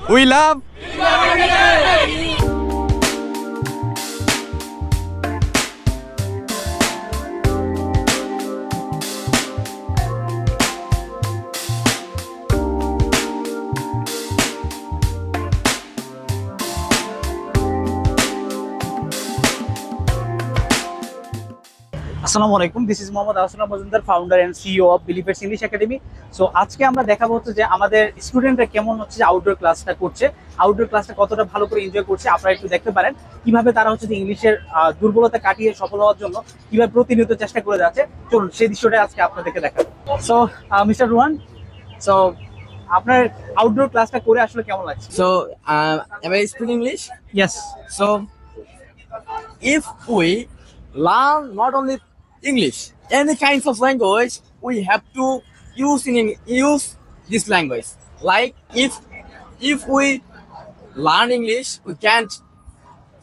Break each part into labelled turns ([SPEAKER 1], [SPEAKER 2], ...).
[SPEAKER 1] We love.
[SPEAKER 2] আসসালামু আলাইকুম, this is Mohammad Aslam Majumdar, founder and CEO of Believers English Academy. So আজকে আমরা দেখাবো হচ্ছে যে আমাদের স্টুডেন্টরা কেমন হচ্ছে যে আউটডোর ক্লাসটা করছে, আউটডোর ক্লাসটা কতটা ভালো করে এনজয় করছে। আপনারা একটু দেখতে পারেন কিভাবে তারা হচ্ছে যে ইংলিশের দুর্বলতা কাটিয়ে সফল হওয়ার জন্য কিভাবে প্রতিনিয়ত চেষ্টা করে যাচ্ছে। চলুন সেই দৃশ্যটা আজকে আপনাদেরকে দেখাবো। সো মিস্টার রোহান, সো আপনার আউটডোর ক্লাসটা করে আসলে কেমন লাগছে?
[SPEAKER 3] So, am I speaking English?
[SPEAKER 2] Yes.
[SPEAKER 3] So, if we learn not only English, any kinds of language, we have to use this language. Like if we learn English, we can't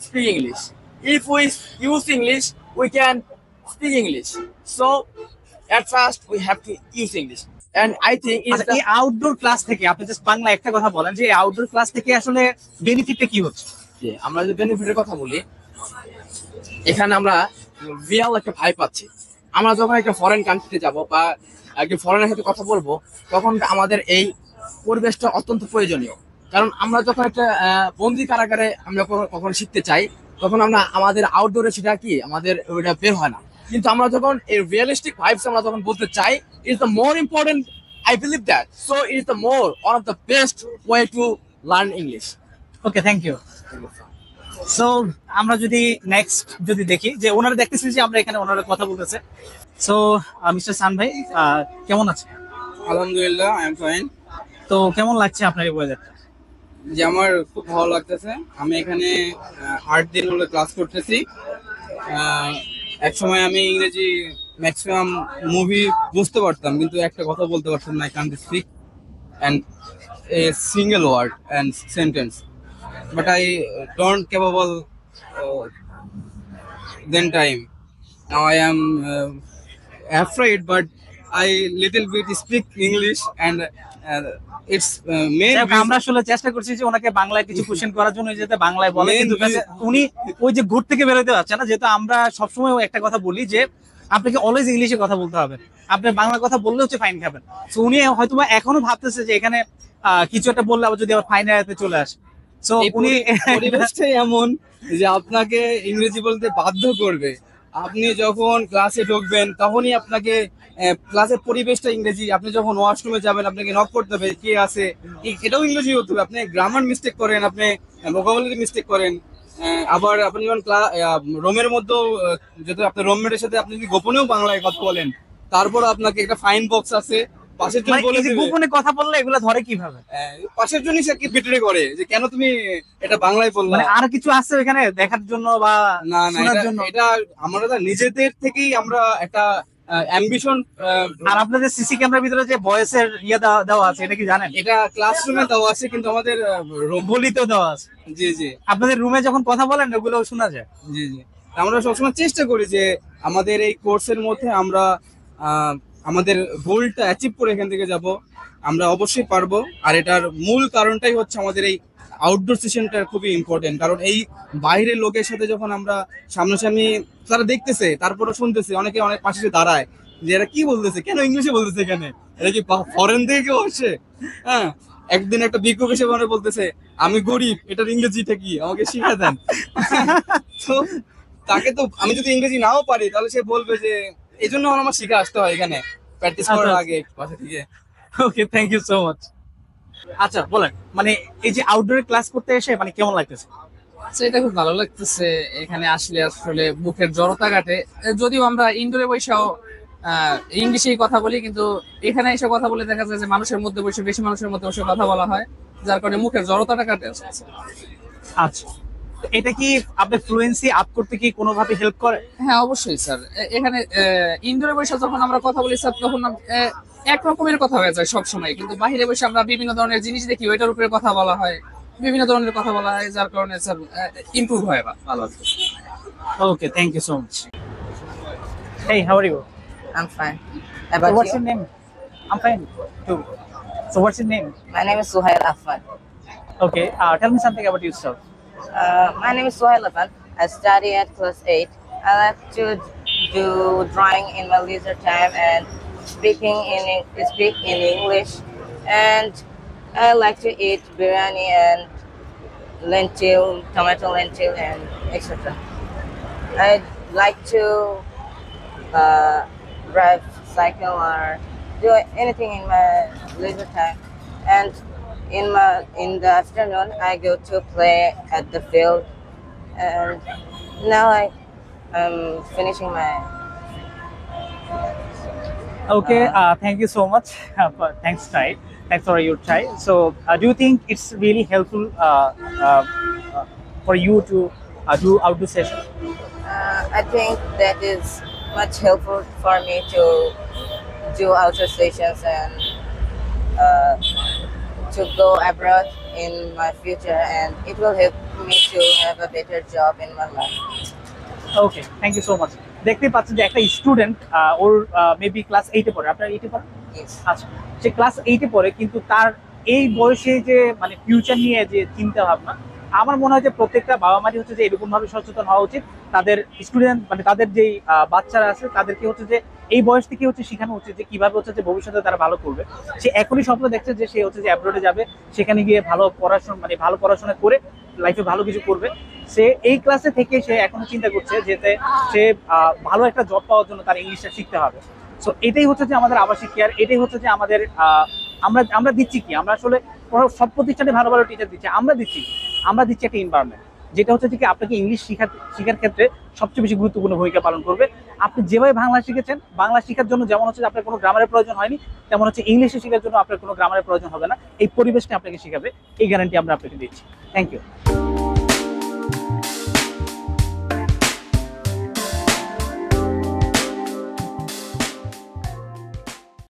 [SPEAKER 3] speak English. If we use English, we can speak English. So, at first, we have to use English. And I think it's
[SPEAKER 2] এই outdoor class থেকে আপনি just Bangla একটা কথা বলেন যে outdoor class থেকে আসলে বেনিফিটটা কি হচ্ছে?
[SPEAKER 3] আমরা যদি বেনিফিটের কথা বলি, এখানে আমরা রিয়েল একটা ভাই পাচ্ছি। আমরা যখন একটা ফরেন কান্ট্রিতে যাব বা একটা ফরেনের সাথে কথা বলবো, তখন আমাদের এই পরিবেশটা অত্যন্ত প্রয়োজনীয়। কারণ আমরা যখন একটা বন্দি কারাগারে আমরা কখনো শিখতে চাই, তখন আমরা আমাদের আউটডোরে সেটা কি আমাদের ওইটা বের হয় না। কিন্তু আমরা যখন এই রিয়েলিস্টিক ভাইবস আমরা যখন বলতে চাই, is the more important, I believe that. So is the more one of the best way to learn English.
[SPEAKER 2] Okay, thank you. So আমরা যদি নেক্সট যদি দেখি যে ওনারা দেখতেছি যে আমরা এখানে ওনারা কথা বলতেছে। সো মিস্টার সান ভাই, কেমন আছে?
[SPEAKER 4] আলহামদুলিল্লাহ, আই এম ফাইন।
[SPEAKER 2] তো কেমন লাগছে আপনার এই ওয়েদারটা?
[SPEAKER 4] যে আমার খুব ভালো লাগতেছে। আমি এখানে 8 দিন হলো ক্লাস করতেছি। এক সময় আমি ইংরেজি ম্যাক্সিমাম মুভি বুঝতে পারতাম, কিন্তু একটা কথা বলতে পারতাম না। I can't speak and a single word and sentence, but I don't capable then time. Now I am afraid, but I little bit speak English, and it's main
[SPEAKER 2] আমরা আসলে চেষ্টা করছি যে ওনাকে বাংলায় কিছু কোশ্চেন করার জন্য যাতে বাংলায় বলে, কিন্তু উনি ওই যে ঘুর থেকে বেরোতে পারছে না। যেহেতু আমরা সবসময় একটা কথা বলি যে আপনাকে অলওয়েজ ইংলিশে কথা বলতে হবে, আপনি বাংলা কথা বললে হচ্ছে ফাইন খাবেন। তো উনি হয়তো এখনো ভাবতেছে যে এখানে কিছু একটা বললে আবার যদি আবার ফাইনের হাতে চলে আসে। সো উনি
[SPEAKER 4] পরিবেশটাই এমন যে আপনাকে ইংরেজি বলতে বাধ্য করবে। আপনি যখন ক্লাসে ঢুকবেন তখনই আপনাকে ক্লাসের পরিবেশটা ইংরেজি। আপনি যখন ওয়াশরুমে যাবেন আপনাকে নক করতে হবে কে আছে, এটাও ইংরেজি হতে হবে। আপনি গ্রামার মিস্টেক করেন, আপনি ভোকাবুলারি মিস্টেক করেন। আবার আপনি যখন রুমের মধ্যেও যদি আপনার রুমমেটের সাথে আপনি যদি গোপনেও বাংলায় কথা বলেন, তারপর আপনাকে একটা ফাইন বক্স আছে, পাশের জন বলে দিবে।
[SPEAKER 2] গোপনে কথা বললে এগুলো ধরে কিভাবে?
[SPEAKER 4] পাশের জনই সে কি বিট্রে করে যে কেন তুমি এটা বাংলায় বললা।
[SPEAKER 2] মানে আর কিছু আছে এখানে দেখার জন্য বা
[SPEAKER 4] না না,
[SPEAKER 2] শোনার জন্য?
[SPEAKER 4] এটা আমরা নিজেদের থেকেই আমরা একটা অ্যাম্বিশন।
[SPEAKER 2] আর আপনাদের সিসি ক্যামেরার ভিতরে যে ভয়েসের দেওয়া আছে, এটা কি জানেন?
[SPEAKER 4] এটা ক্লাসরুমে দেওয়া আছে, কিন্তু আমাদের
[SPEAKER 2] বলিতেও দেওয়া আছে।
[SPEAKER 4] জি জি,
[SPEAKER 2] আপনাদের রুমে যখন কথা বলেন ওগুলো শোনা যায়।
[SPEAKER 4] জি জি। আমরা সবসময় চেষ্টা করি যে আমাদের এই কোর্সের মধ্যে আমরা আমাদের গোলটা অ্যাচিভ করে এখান থেকে যাব। আমরা অবশ্যই পারবো। আর এটার মূল কারণটাই হচ্ছে আমাদের এই আউটডোর সেশনটা খুবই ইম্পর্টেন্ট। কারণ এই বাইরের লোকের সাথে যখন আমরা সামনাসামনি, তারা দেখতেছে তারপরে শুনতেছে, অনেকে অনেক পাশে দাঁড়ায় যে এরা কি বলতেছে, কেন ইংলিশে বলতেছে, এখানে এরা কি ফরেন থেকে কেউ আসছে? হ্যাঁ, একদিন একটা ভিক্ষুক এসে মনে বলতেছে আমি গরিব, এটার ইংরেজিটা কি আমাকে শিখা দেন। তো তাকে তো আমি যদি ইংরেজি নাও পারি তাহলে সে বলবে যে এই জন্য আমার শিখে আসতে হয় এখানে প্র্যাকটিস করার আগে বাসা থেকে।
[SPEAKER 2] ওকে, থ্যাংক ইউ সো মাচ। আচ্ছা বলেন, মানে এই যে আউটডোরে ক্লাস করতে এসে মানে কেমন লাগতেছে?
[SPEAKER 5] আচ্ছা, এটা খুব ভালো লাগতেছে। এখানে আসলে আসলে বুকের জড়তা কাটে। যদিও আমরা ইনডোরে বসেও ইংলিশেই কথা বলি, কিন্তু এখানে এসে কথা বলে দেখা যায় যে মানুষের মধ্যে বসে, বেশি মানুষের মধ্যে বসে কথা বলা হয়, যার কারণে মুখের জড়তাটা কাটে।
[SPEAKER 2] আচ্ছা, এটা কি আপনার ফ্লুয়েন্সি আপ করতে কি কোনোভাবে হেল্প করে?
[SPEAKER 5] হ্যাঁ, অবশ্যই স্যার। এখানে ইনডোরে বসে যখন আমরা কথা বলি স্যার, তখন এক রকমের কথা হয়ে যায় সব সময়, কিন্তু বাইরে বসে আমরা বিভিন্ন ধরনের জিনিস দেখি, ওইটার উপরে কথা বলা হয়, বিভিন্ন ধরনের কথা বলা হয়, যার কারণে স্যার ইমপ্রুভ হয় ভালো।
[SPEAKER 2] Okay, thank you so much. Hey, how are you?
[SPEAKER 6] I'm fine.
[SPEAKER 2] So what's your name? I'm fine too. So what's your name?
[SPEAKER 6] My name is Suhail Affan.
[SPEAKER 2] Okay, tell me something about yourself.
[SPEAKER 1] My name is Sohail Afan. I study at class 8. I like to do drawing in my leisure time and speak in English. And I like to eat biryani and tomato lentil, and etc. I like to drive cycle or do anything in my leisure time. And in the afternoon, I go to play at the field. And now I'm finishing my.
[SPEAKER 2] Okay, thank you so much. Thanks, Ty. Thanks for your time. So, do you think it's really helpful for you to do outdoor session?
[SPEAKER 1] I think that is much helpful for me to do outer stations and to go abroad in my future, and it will help me to have a better job in my life.
[SPEAKER 2] Okay, thank you so much. দেখতেই পাচ্ছেন যে একটা student or maybe class 8-এ পড়ে। আপনার 8-এ পড়ে?
[SPEAKER 1] Yes.
[SPEAKER 2] আচ্ছা, সে class 8-এ পড়ে, কিন্তু তার এই বয়সে যে মানে ফিউচার নিয়ে যে চিন্তা ভাবনা, আমার মনে হয় যে প্রত্যেকটা বাবা মারই হচ্ছে যে এরকম ভাবে সচেতন হওয়া উচিত। তাদের স্টুডেন্ট মানে তাদের যেই বাচ্চারা আছে তাদেরকে হচ্ছে যে এই বয়স থেকে হচ্ছে শেখানো উচিত যে কিভাবে হচ্ছে যে ভবিষ্যতে তারা ভালো করবে। সে এখনই স্বপ্ন দেখছে যে সে হচ্ছে যে অ্যাব্রোডে যাবে, সেখানে গিয়ে ভালো পড়াশোনা করে লাইফে ভালো কিছু করবে। সে এই ক্লাসে থেকে সে এখনো চিন্তা করছে যে সে ভালো একটা জব পাওয়ার জন্য তার ইংলিশটা শিখতে হবে। সো এটাই হচ্ছে যে আমাদের আবাসিক কেয়ার, এটাই হচ্ছে যে আমাদের আমরা দিচ্ছি কি, আমরা আসলে সব প্রতিষ্ঠানে ভালো ভালো টিচার দিচ্ছি, আমরা দিচ্ছি একটা এনভায়রনমেন্ট যেটা হচ্ছে যে কি আপনাকে ইংলিশ শেখার ক্ষেত্রে সবচেয়ে বেশি গুরুত্বপূর্ণ ভূমিকা পালন করবে। আপনি যেভাবে বাংলা শিখেছেন, বাংলা শেখার জন্য যেমন হচ্ছে যে আপনার কোনো গ্রামারের প্রয়োজন হয়নি, তেমন হচ্ছে ইংলিশে শেখার জন্য আপনার কোনো গ্রামারের প্রয়োজন হবে না। এই পরিবেশটা আপনাকে শেখাবে, এই গ্যারান্টি আমরা আপনাকে দিচ্ছি। Thank you.